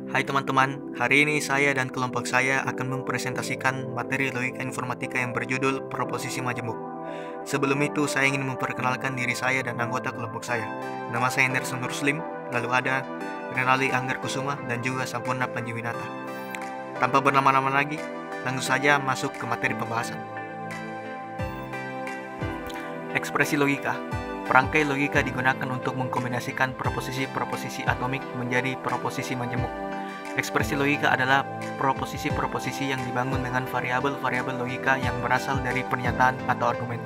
Hai teman-teman, hari ini saya dan kelompok saya akan mempresentasikan materi logika informatika yang berjudul proposisi majemuk. Sebelum itu, saya ingin memperkenalkan diri saya dan anggota kelompok saya. Nama saya Nelson Ruslim, lalu ada Renali Anggarkusuma dan juga Sampurna Panjiwinata. Tanpa berlama-lama lagi, langsung saja masuk ke materi pembahasan. Ekspresi logika. Perangkai logika digunakan untuk mengkombinasikan proposisi-proposisi atomik menjadi proposisi majemuk. Ekspresi logika adalah proposisi-proposisi yang dibangun dengan variabel-variabel logika yang berasal dari pernyataan atau argumen.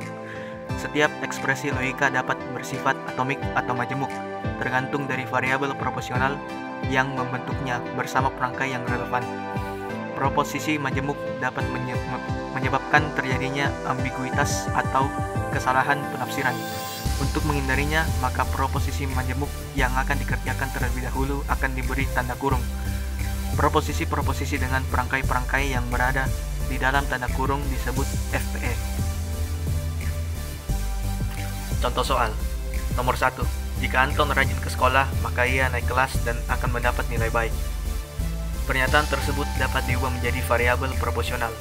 Setiap ekspresi logika dapat bersifat atomik atau majemuk, tergantung dari variabel proporsional yang membentuknya bersama perangkai yang relevan. Proposisi majemuk dapat menyebabkan terjadinya ambiguitas atau kesalahan penafsiran. Untuk menghindarinya, maka proposisi majemuk yang akan dikerjakan terlebih dahulu akan diberi tanda kurung. Proposisi-proposisi dengan perangkai-perangkai yang berada di dalam tanda kurung disebut FPE. Contoh soal. Nomor 1. Jika Anton rajin ke sekolah, maka ia naik kelas dan akan mendapat nilai baik. Pernyataan tersebut dapat diubah menjadi variabel proporsional.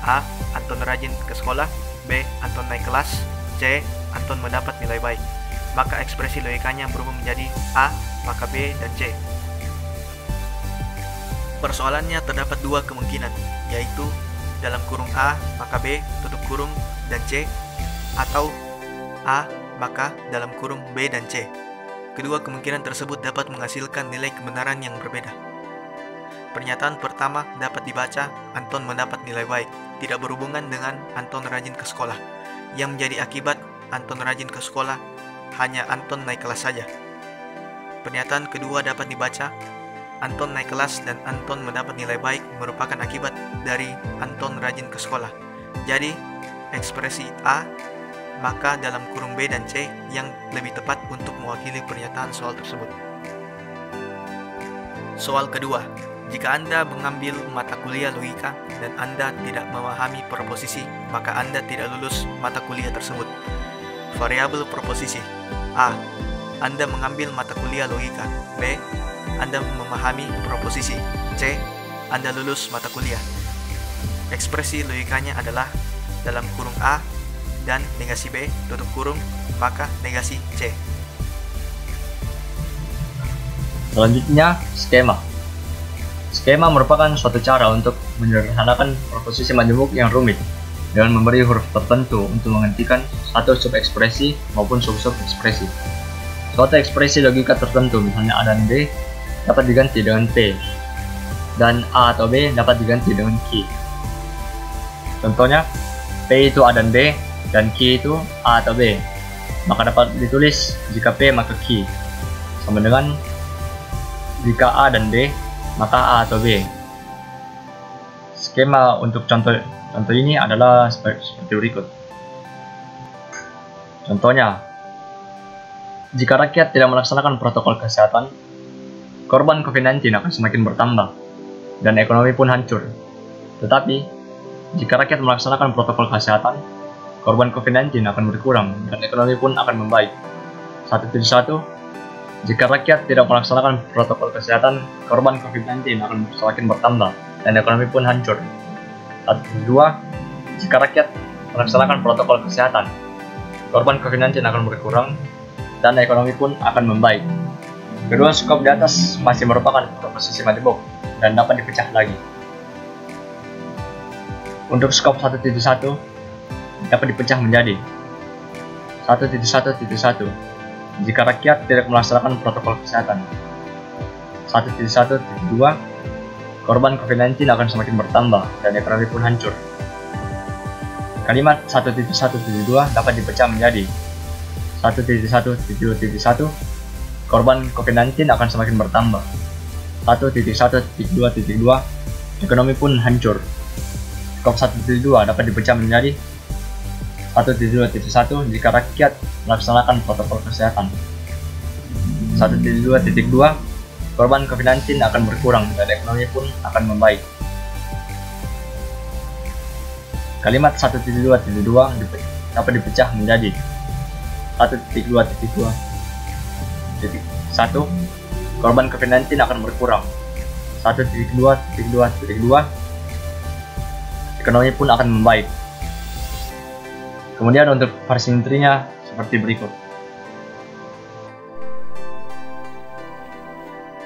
A. Anton rajin ke sekolah. B. Anton naik kelas. C. Anton mendapat nilai baik. Maka ekspresi logikanya berubah menjadi A, maka B, dan C. Persoalannya terdapat dua kemungkinan, yaitu dalam kurung A, maka B, tutup kurung, dan C, atau A, maka dalam kurung B dan C. Kedua kemungkinan tersebut dapat menghasilkan nilai kebenaran yang berbeda. Pernyataan pertama dapat dibaca, Anton mendapat nilai baik, tidak berhubungan dengan Anton rajin ke sekolah. Yang menjadi akibat Anton rajin ke sekolah hanya Anton naik kelas saja. Pernyataan kedua dapat dibaca, Anton naik kelas dan Anton mendapat nilai baik merupakan akibat dari Anton rajin ke sekolah. Jadi, ekspresi A, maka dalam kurung B dan C yang lebih tepat untuk mewakili pernyataan soal tersebut. Soal kedua, jika Anda mengambil mata kuliah logika dan Anda tidak memahami proposisi, maka Anda tidak lulus mata kuliah tersebut. Variabel proposisi. A. Anda mengambil mata kuliah logika. B. Anda memahami proposisi. C. Anda lulus mata kuliah. Ekspresi logikanya adalah dalam kurung A dan negasi B, tutup kurung, maka negasi C. Selanjutnya, skema. Skema merupakan suatu cara untuk menyederhanakan proposisi majemuk yang rumit dengan memberi huruf tertentu untuk menghentikan satu subekspresi maupun sub-sub ekspresi. Suatu ekspresi logika tertentu, misalnya A dan B, dapat diganti dengan P, dan A atau B dapat diganti dengan Q. Contohnya, P itu A dan B, dan Q itu A atau B. Maka dapat ditulis jika P maka Q, sama dengan jika A dan B, maka A atau B. Skema untuk contoh ini adalah seperti berikut. Contohnya, jika rakyat tidak melaksanakan protokol kesehatan, korban COVID-19 akan semakin bertambah dan ekonomi pun hancur. Tetapi, jika rakyat melaksanakan protokol kesehatan, korban COVID-19 akan berkurang dan ekonomi pun akan membaik. 1.1. Jika rakyat tidak melaksanakan protokol kesehatan, korban COVID-19 akan semakin bertambah dan ekonomi pun hancur. 1.2. Jika rakyat melaksanakan protokol kesehatan, korban COVID-19 akan berkurang dan ekonomi pun akan membaik. Kedua skop di atas masih merupakan proposisi majemuk dan dapat dipecah lagi. Untuk skop 1.1 dapat dipecah menjadi 1.1.1. Jika rakyat tidak melaksanakan protokol kesehatan. 1.1.2. Korban COVID-19 akan semakin bertambah dan ekonomi pun hancur. Kalimat 1.1.2 dapat dipecah menjadi 1.1.1. Korban COVID-19 akan semakin bertambah. 1.1.2.2. Ekonomi pun hancur. Skop 1.2 dapat dipecah menjadi 1.2.1. Jika rakyat melaksanakan protokol kesehatan. 1.2.2. Korban COVID-19 akan berkurang dan ekonomi pun akan membaik. Kalimat 1.2.2 dapat dipecah menjadi 1.2.2. 1. Korban COVID-19 akan berkurang. 1.2.2.2, ekonomi pun akan membaik. Kemudian untuk versi intinya seperti berikut.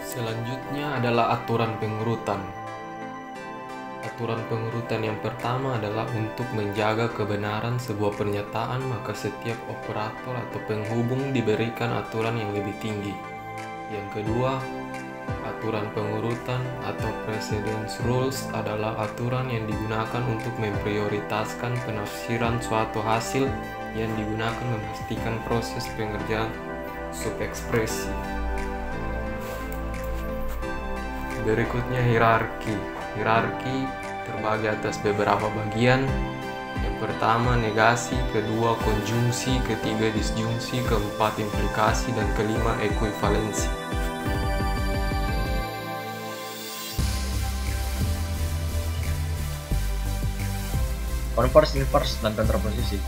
Selanjutnya adalah aturan pengurutan. Aturan pengurutan yang pertama adalah untuk menjaga kebenaran sebuah pernyataan, maka setiap operator atau penghubung diberikan aturan yang lebih tinggi. Yang kedua, aturan pengurutan atau precedence rules adalah aturan yang digunakan untuk memprioritaskan penafsiran suatu hasil yang digunakan memastikan proses pengerjaan subekspresi. Berikutnya hierarki. Hierarki terbagi atas beberapa bagian. Yang pertama negasi, kedua konjungsi, ketiga disjungsi, keempat implikasi, dan kelima ekuivalensi. Konversi inverse dan kontraposisi.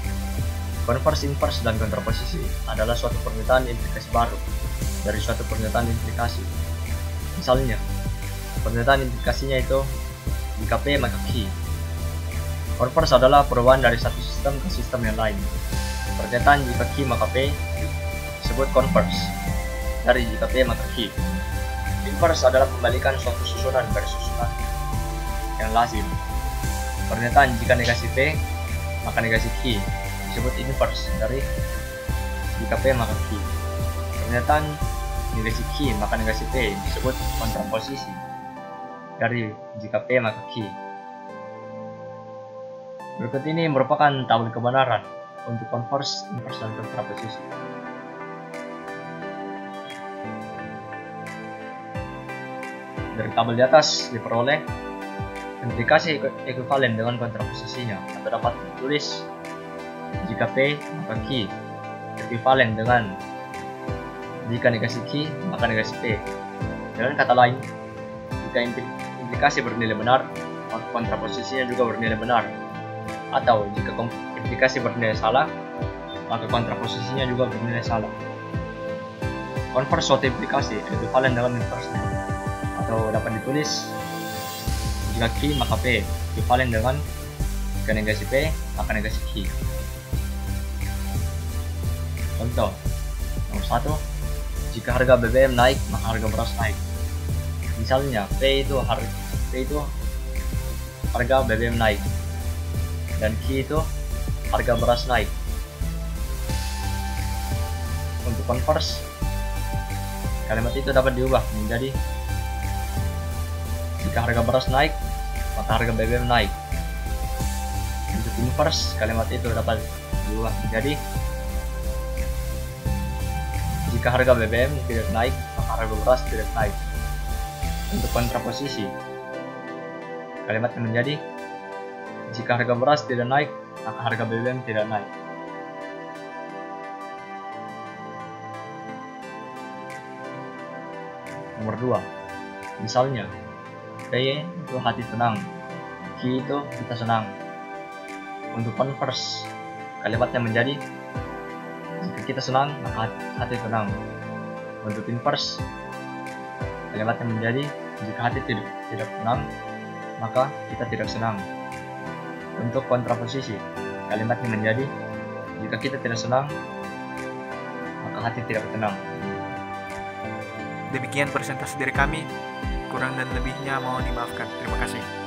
Konversi inverse dan kontraposisi adalah suatu pernyataan implikasi baru dari suatu pernyataan implikasi. Misalnya, pernyataan implikasinya itu jika P maka Q. Konverse adalah perubahan dari satu sistem ke sistem yang lain. Pernyataan jika Q maka P disebut konverse dari jika P maka Q. Inverse adalah pembalikan suatu susunan dari susunan yang lazim. Pernyataan jika negasi P maka negasi Q disebut inverse dari jika P maka Q. Pernyataan negasi Q maka negasi P disebut kontraposisi dari jika P maka Q. Berikut ini merupakan tabel kebenaran untuk konverse, inverse, dan kontraposisi. Dari tabel di atas diperoleh implikasi ekuivalen dengan kontraposisinya, atau dapat ditulis jika P maka Q ekuivalen dengan jika negasi Q maka negasi P. Dengan kata lain, jika implikasi bernilai benar, maka kontraposisinya juga bernilai benar. Atau jika implikasi bernilai salah, maka kontraposisinya juga bernilai salah. Konverse suatu implikasi ekuivalen dengan inverse, atau dapat ditulis jika Q maka P ekuivalen dengan jika negasi P maka negasi Q. Contoh nomor 1, jika harga BBM naik maka harga beras naik. Misalnya P itu harga BBM naik dan Q itu harga beras naik. Untuk konverse, kalimat itu dapat diubah menjadi jika harga beras naik maka harga BBM naik. Untuk inverse, kalimat itu dapat diubah menjadi jika harga BBM tidak naik maka harga beras tidak naik. Untuk kontraposisi, kalimatnya menjadi jika harga beras tidak naik maka harga BBM tidak naik. Nomor 2, misalnya P itu hati tenang, Q itu kita senang. Untuk konverse, kalimatnya menjadi jika kita senang maka hati tenang. Untuk inverse, kalimatnya menjadi jika hati tidak tenang maka kita tidak senang. Untuk kontraposisi, kalimatnya menjadi jika kita tidak senang maka hati tidak tenang. Demikian presentasi dari kami, kurang dan lebihnya mohon dimaafkan. Terima kasih.